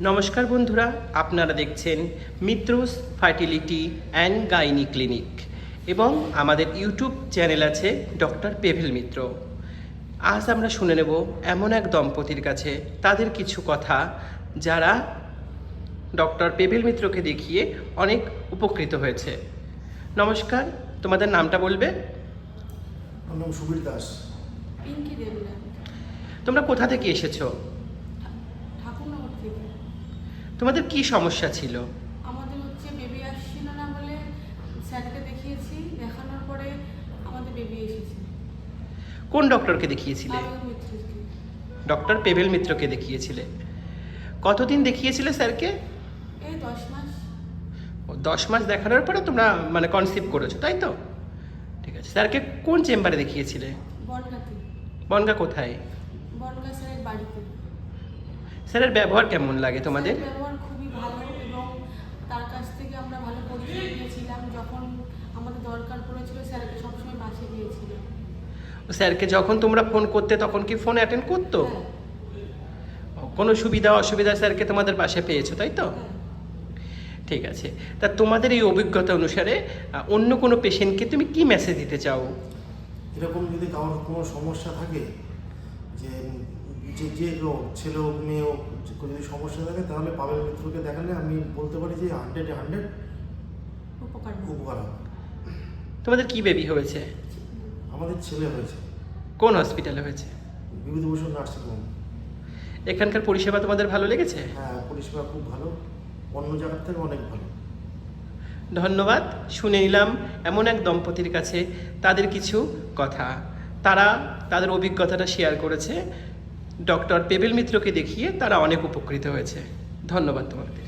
নমস্কার বন্ধুরা, আপনারা দেখছেন Mitras fertility and gynae clinic এবং আমাদের ইউটিউব চ্যানেল আছে ডক্টর পেভেল মিত্র। আজ আমরা শুনে নেব এমন এক দম্পতির কাছে তাদের কিছু কথা যারা ডক্টর পেভেল মিত্রকে দেখিয়ে অনেক উপকৃত হয়েছে। নমস্কার, তোমাদের নামটা বলবে? আমার নাম সুবীর দাস। পিঙ্কি দেবনাথ, তোমরা কোথা থেকে এসেছো? ঠাকুরনগর থেকে। তোমাদের কি সমস্যা ছিল? আমাদের হচ্ছে বেবি আসছিল না বলে স্যারকে দেখিয়েছি, দেখানোর পরে আমাদের বেবি এসেছে। কোন ডক্টরকে দেখিয়েছিলে? পাবেল মিত্রকে। ডক্টর পেভেল মিত্রকে দেখিয়েছিলে। কতদিন দেখিয়েছিলে স্যারকে? এই 10 মাস। 10 মাস দেখানোর পরে তোমরা কনসিভ করেছো, তাই তো? ঠিক আছে। স্যারকে কোন চেম্বারে দেখিয়েছিলে? বনগাঁতে। বনগা কোথায়? বনগাঁ স্যারের বাড়িতে। স্যারের ব্যবহার কেমন লাগে তোমাদের? স্যারের ব্যবহার খুবই ভালো এবং তার কাছ থেকে আমরা ভালো পরিচয় পেয়েছিলাম। যখন আমাদের দরকার পড়েছিল স্যারকে সবসময় পাশে দিয়েছিলাম। স্যারকে যখন তোমরা ফোন করতে তখন কি ফোন অ্যাটেন্ড করতো? হ্যাঁ, কোনো সুবিধা অসুবিধা স্যারকে তোমাদের পাশে পেয়েছো, তাই তো? হ্যাঁ। ঠিক আছে। তা তোমাদের এই অভিজ্ঞতা অনুসারে অন্য কোনো পেশেন্টকে তুমি কি মেসেজ দিতে চাও? এরকম যদি কারোর কোনো সমস্যা থাকে, যে যে যে হোক, ছেলে হোক মেয়ে হোক, যদি সমস্যা থাকে তাহলে পাবেল মিত্রকে দেখালে আমি বলতে পারি যে 100 উপকার। উপকার হবে। তোমাদের কি বেবি হয়েছে? আমাদের ছেলে হয়েছে, কোন হসপিটালে হয়েছে? Bibhutibhushan nursing home. এখানকার পরিষেবা তোমাদের ভালো লেগেছে? হ্যাঁ, পরিষেবা খুব ভালো, অন্য জায়গার থেকে অনেক ভালো। ধন্যবাদ। শুনে নিলাম এমন এক দম্পতির কাছে তাদের কিছু কথা। তারা তাদের অভিজ্ঞতাটা শেয়ার করেছে। ডক্টর পেভেল মিত্রকে দেখিয়ে তারা অনেক উপকৃত হয়েছে। ধন্যবাদ তোমাদের।